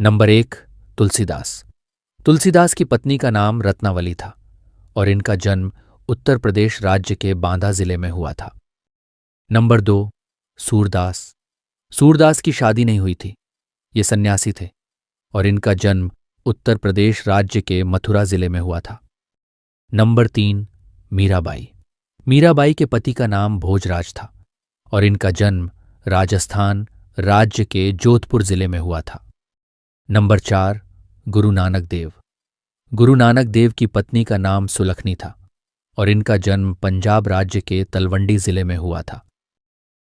Number 1, Tulsidas. Tulsidas की पत्नी का नाम रत्नावली था और इनका जन्म उत्तर प्रदेश राज्य के बांदा जिले में हुआ था। नंबर 2, सूरदास। सूरदास की शादी नहीं हुई थी। ये सन्यासी थे और इनका जन्म उत्तर प्रदेश राज्य के मथुरा जिले में हुआ था। नंबर 3, मीराबाई। मीराबाई के पति का नाम भोजराज था और इनका जन्म राजस्थान राज्य के जोधपुर जिले में हुआ था। नंबर 4, गुरु नानक देव। गुरु नानक देव की पत्नी का नाम सुलखनी था और इनका जन्म पंजाब राज्य के तलवंडी जिले में हुआ था।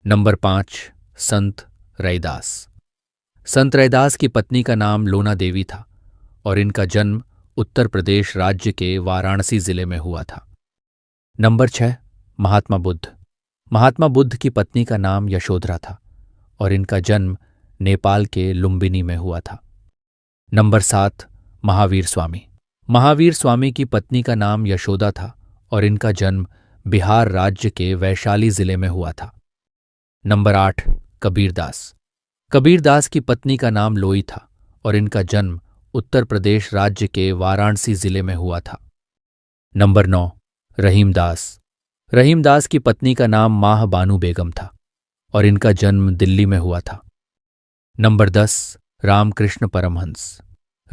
नंबर 5, संत रैदास। संत रैदास की पत्नी का नाम लोना देवी था और इनका जन्म उत्तर प्रदेश राज्य के वाराणसी जिले में हुआ था। नंबर 6, महात्मा बुद्ध। महात्मा बुद्ध की पत्नी का नाम यशोधरा था और इनका जन्म नेपाल के लुम्बिनी में हुआ था। नंबर 7, महावीर स्वामी। महावीर स्वामी की पत्नी का नाम यशोदा था और इनका जन्म बिहार राज्य के वैशाली जिले में हुआ था। नंबर 8, कबीरदास। कबीरदास की पत्नी का नाम लोई था और इनका जन्म उत्तर प्रदेश राज्य के वाराणसी जिले में हुआ था। नंबर 9, रहीमदास। रहीमदास की पत्नी का नाम माह बानू बेगम था और इनका जन्म दिल्ली में हुआ था। नंबर 10, रामकृष्ण परमहंस।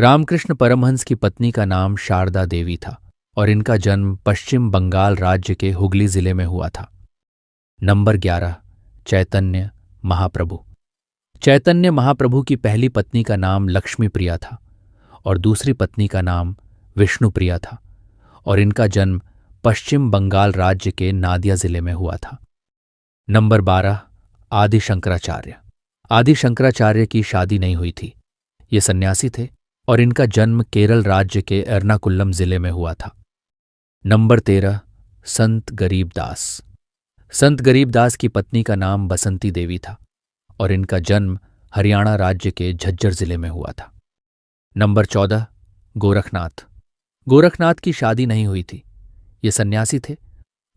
रामकृष्ण परमहंस की पत्नी का नाम शारदा देवी था और इनका जन्म पश्चिम बंगाल राज्य के हुगली जिले में हुआ था। नंबर 11, चैतन्य महाप्रभु। चैतन्य महाप्रभु की पहली पत्नी का नाम लक्ष्मी प्रिया था और दूसरी पत्नी का नाम विष्णु प्रिया था और इनका जन्म पश्चिम बंगाल राज्य के नादिया जिले में हुआ था। नंबर 12, आदि शंकराचार्य। आदि शंकराचार्य की शादी नहीं हुई थी। ये सन्यासी थे और इनका जन्म केरल राज्य के एर्नाकुलम जिले में हुआ था। नंबर 13, संत गरीबदास। संत गरीबदास की पत्नी का नाम बसंती देवी था और इनका जन्म हरियाणा राज्य के झज्जर जिले में हुआ था। नंबर 14, गोरखनाथ। गोरखनाथ की शादी नहीं हुई थी। ये सन्यासी थे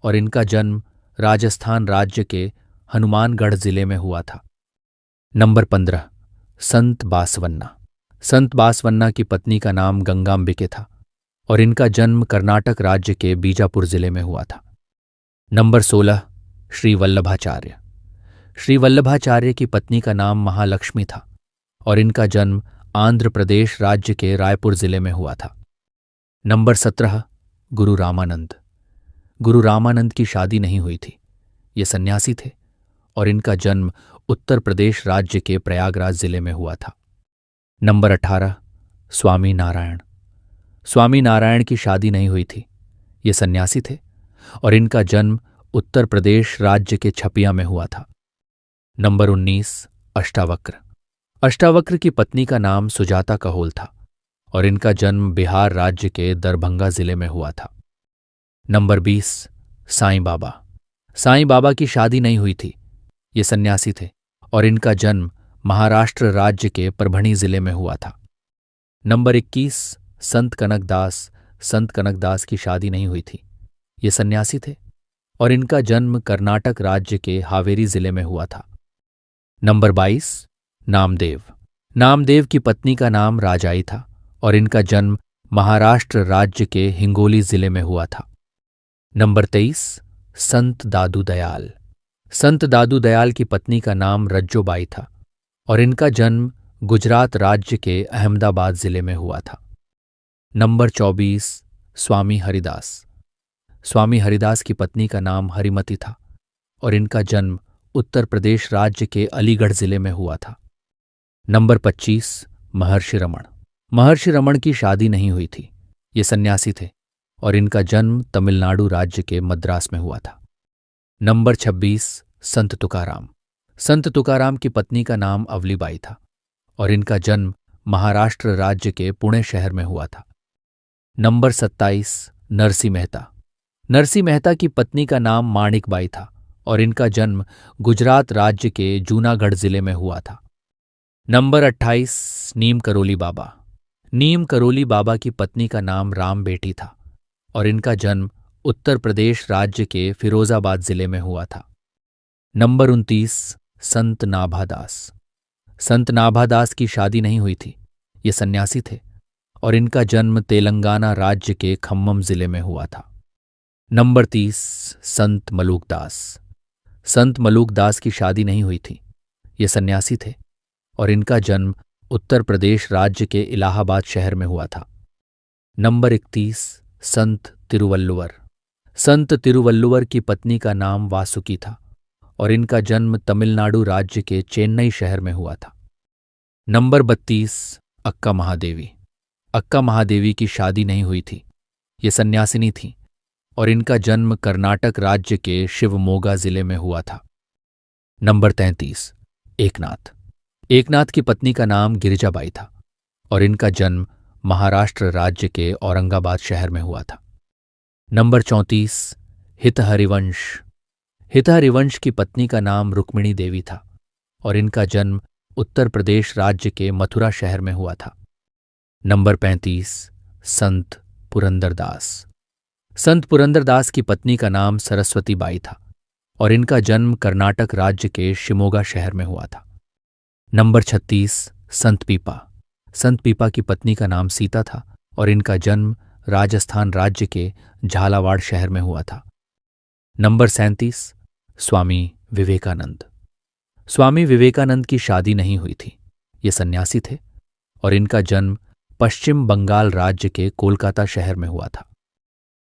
और इनका जन्म राजस्थान राज्य के हनुमानगढ़ जिले में हुआ था। नंबर 15, संत बासवन्ना। संत बासवन्ना की पत्नी का नाम गंगाम्बिके था और इनका जन्म कर्नाटक राज्य के बीजापुर जिले में हुआ था। नंबर 16, श्री वल्लभाचार्य। श्री वल्लभाचार्य की पत्नी का नाम महालक्ष्मी था और इनका जन्म आंध्र प्रदेश राज्य के रायपुर जिले में हुआ था। नंबर 17, गुरु रामानंद। गुरु रामानंद की शादी नहीं हुई थी। ये सन्यासी थे और इनका जन्म उत्तर प्रदेश राज्य के प्रयागराज जिले में हुआ था। नंबर 18, स्वामी नारायण। स्वामी नारायण की शादी नहीं हुई थी। ये सन्यासी थे और इनका जन्म उत्तर प्रदेश राज्य के छपिया में हुआ था। नंबर 19, अष्टावक्र। अष्टावक्र की पत्नी का नाम सुजाता कहोल था और इनका जन्म बिहार राज्य के दरभंगा जिले में हुआ था। नंबर 20, साईं बाबा। साईं बाबा की शादी नहीं हुई थी। ये सन्यासी थे और इनका जन्म महाराष्ट्र राज्य के परभणी जिले में हुआ था। नंबर 21, संत कनकदास। संत कनकदास की शादी नहीं हुई थी। ये सन्यासी थे और इनका जन्म कर्नाटक राज्य के हावेरी जिले में हुआ था। नंबर 22, नामदेव। नामदेव की पत्नी का नाम राजाई था और इनका जन्म महाराष्ट्र राज्य के हिंगोली जिले में हुआ था। नंबर 23, संत दादू दयाल। संत दादू दयाल की पत्नी का नाम रज्जोबाई था और इनका जन्म गुजरात राज्य के अहमदाबाद जिले में हुआ था। नंबर 24, स्वामी हरिदास। स्वामी हरिदास की पत्नी का नाम हरिमती था और इनका जन्म उत्तर प्रदेश राज्य के अलीगढ़ जिले में हुआ था। नंबर 25, महर्षि रमण। महर्षि रमण की शादी नहीं हुई थी। ये सन्यासी थे और इनका जन्म तमिलनाडु राज्य के मद्रास में हुआ था। नंबर 26, संत तुकाराम। संत तुकाराम की पत्नी का नाम अवलीबाई था और इनका जन्म महाराष्ट्र राज्य के पुणे शहर में हुआ था। नंबर 27, नरसी मेहता। नरसी मेहता की पत्नी का नाम माणिकबाई था और इनका जन्म गुजरात राज्य के जूनागढ़ जिले में हुआ था। नंबर 28, नीम करोली बाबा। नीम करोली बाबा की पत्नी का नाम राम बेटी था और इनका जन्म उत्तर प्रदेश राज्य के फिरोजाबाद जिले में हुआ था। नंबर 29, संत नाभादास। संत नाभादास की शादी नहीं हुई थी। ये सन्यासी थे और इनका जन्म तेलंगाना राज्य के खम्मम जिले में हुआ था। नंबर 30, संत मलूकदास। संत मलूकदास की शादी नहीं हुई थी। ये सन्यासी थे और इनका जन्म उत्तर प्रदेश राज्य के इलाहाबाद शहर में हुआ था। नंबर 31, संत तिरुवल्लुवर। संत तिरुवल्लुवर की पत्नी का नाम वासुकी था और इनका जन्म तमिलनाडु राज्य के चेन्नई शहर में हुआ था। नंबर 32, अक्का महादेवी। अक्का महादेवी की शादी नहीं हुई थी। ये सन्यासिनी थी और इनका जन्म कर्नाटक राज्य के शिवमोगा जिले में हुआ था। नंबर 33, एकनाथ। एकनाथ की पत्नी का नाम गिरिजाबाई था और इनका जन्म महाराष्ट्र राज्य के औरंगाबाद शहर में हुआ था। नंबर 34, हितहरिवंश। हितहरिवंश की पत्नी का नाम रुक्मिणी देवी था और इनका जन्म उत्तर प्रदेश राज्य के मथुरा शहर में हुआ था। नंबर 35, संत पुरंदरदास। संत पुरंदरदास की पत्नी का नाम सरस्वती बाई था और इनका जन्म कर्नाटक राज्य के शिमोगा शहर में हुआ था। नंबर 36, संत पीपा। संत पीपा की पत्नी का नाम सीता था और इनका जन्म राजस्थान राज्य के झालावाड़ शहर में हुआ था। नंबर 37, स्वामी विवेकानंद। स्वामी विवेकानंद की शादी नहीं हुई थी। ये सन्यासी थे और इनका जन्म पश्चिम बंगाल राज्य के कोलकाता शहर में हुआ था।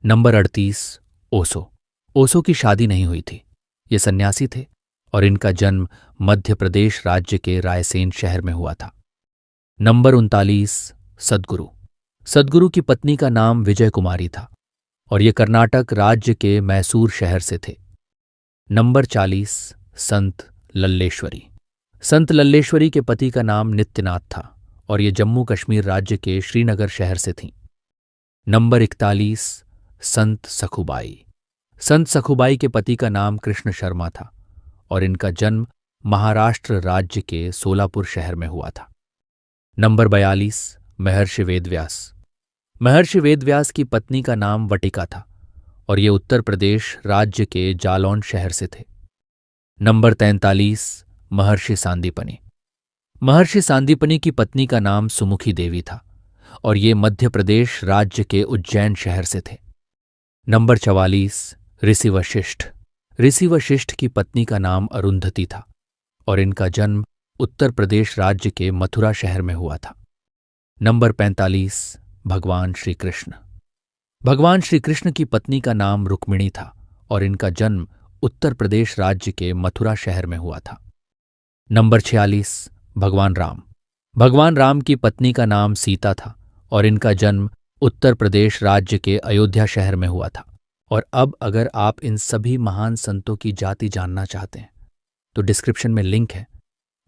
नंबर 38, ओशो। ओशो की शादी नहीं हुई थी। ये सन्यासी थे और इनका जन्म मध्य प्रदेश राज्य के रायसेन शहर में हुआ था। नंबर 39, सद्गुरु। सद्गुरु की पत्नी का नाम विजय कुमारी था और ये कर्नाटक राज्य के मैसूर शहर से थे। नंबर 40, संत लल्लेश्वरी। संत लल्लेश्वरी के पति का नाम नित्यनाथ था और ये जम्मू कश्मीर राज्य के श्रीनगर शहर से थीं। नंबर 41, संत सखुबाई। संत सखुबाई के पति का नाम कृष्ण शर्मा था और इनका जन्म महाराष्ट्र राज्य के सोलापुर शहर में हुआ था। नंबर 42, महर्षि वेदव्यास। महर्षि वेदव्यास की पत्नी का नाम वटिका था और ये उत्तर प्रदेश राज्य के जालौन शहर से थे। नंबर 43, महर्षि सांदीपनि। महर्षि सांदीपनि की पत्नी का नाम सुमुखी देवी था और ये मध्य प्रदेश राज्य के उज्जैन शहर से थे। नंबर 44, ऋषि वशिष्ठ। ऋषि वशिष्ठ की पत्नी का नाम अरुंधति था और इनका जन्म उत्तर प्रदेश राज्य के मथुरा शहर में हुआ था। नंबर 45, भगवान श्री कृष्ण। भगवान श्री कृष्ण की पत्नी का नाम रुक्मिणी था और इनका जन्म उत्तर प्रदेश राज्य के मथुरा शहर में हुआ था। नंबर 46, भगवान राम। भगवान राम की पत्नी का नाम सीता था और इनका जन्म उत्तर प्रदेश राज्य के अयोध्या शहर में हुआ था। और अब अगर आप इन सभी महान संतों की जाति जानना चाहते हैं तो डिस्क्रिप्शन में लिंक है,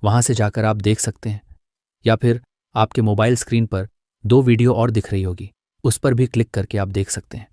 वहां से जाकर आप देख सकते हैं, या फिर आपके मोबाइल स्क्रीन पर 2 वीडियो और दिख रही होगी, उस पर भी क्लिक करके आप देख सकते हैं।